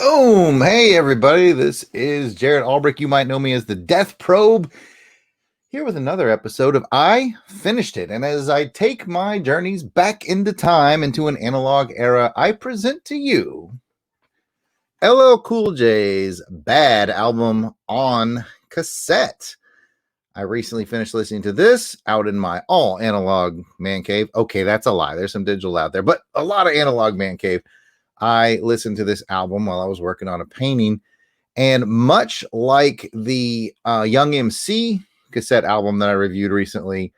Boom! Hey, everybody. This is Jared Albrick. You might know me as the Death Probe, here with another episode of I Finished It. And as I take my journeys back into time, into an analog era, I present to you LL Cool J's Bad album on cassette. I recently finished listening to this out in my all analog man cave. Okay, that's a lie. There's some digital out there, but a lot of analog man cave. I listened to this album while I was working on a painting, and much like the Young MC cassette album that I reviewed recently,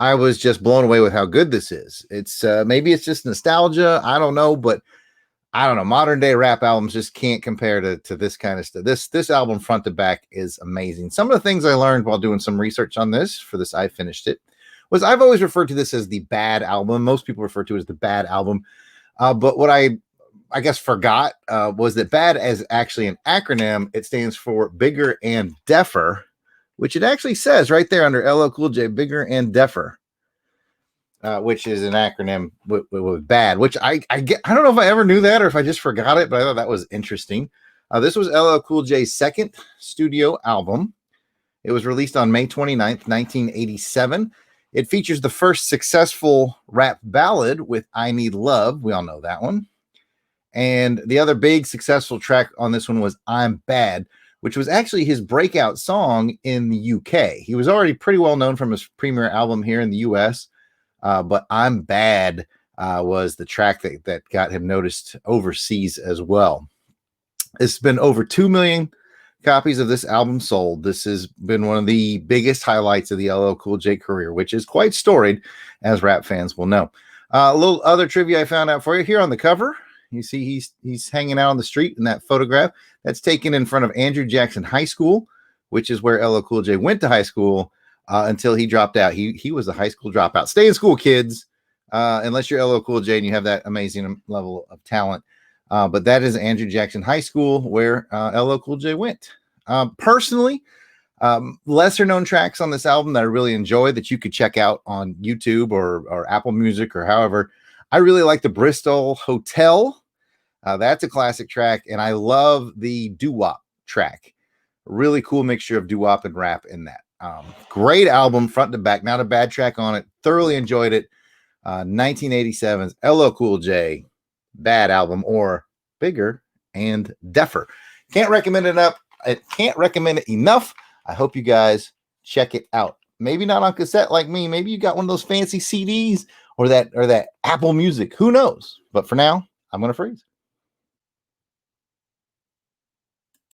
I was just blown away with how good this is. It's maybe it's just nostalgia. I don't know, but I don't know. Modern day rap albums just can't compare to this kind of stuff. This album front to back is amazing. Some of the things I learned while doing some research on this for this I Finished It was I've always referred to this as the bad album. Most people refer to it as the bad album. But what I guess forgot was that bad as actually an acronym. It stands for bigger and deafer, which it actually says right there under LL Cool J, bigger and deafer. Which is an acronym with bad, which I don't know if I ever knew that or if I just forgot it, but I thought that was interesting. This was LL Cool J's second studio album. It was released on May 29th, 1987. It features the first successful rap ballad with I Need Love. We all know that one. And the other big successful track on this one was I'm Bad, which was actually his breakout song in the UK. He was already pretty well known from his premiere album here in the US. But I'm Bad was the track that got him noticed overseas as well. It's been over 2 million copies of this album sold. This has been one of the biggest highlights of the LL Cool J career, which is quite storied, as rap fans will know. A little other trivia I found out for you here on the cover. You see he's hanging out on the street in that photograph. That's taken in front of Andrew Jackson High School, which is where LL Cool J went to high school. Until he dropped out. He was a high school dropout. Stay in school, kids, unless you're LL Cool J and you have that amazing level of talent. But that is Andrew Jackson High School where LL Cool J went. Personally, lesser known tracks on this album that I really enjoy that you could check out on YouTube or Apple Music or however. I really like the Bristol Hotel. That's a classic track, and I love the doo-wop track. Really cool mixture of doo-wop and rap in that. Great album front to back, not a bad track on it. Thoroughly enjoyed it. 1987's LL Cool J Bad album, or bigger and deafer. Can't recommend it enough. I can't recommend it enough. I hope you guys check it out. Maybe not on cassette like me. Maybe you got one of those fancy CDs or that Apple Music. Who knows? But for now, I'm gonna freeze.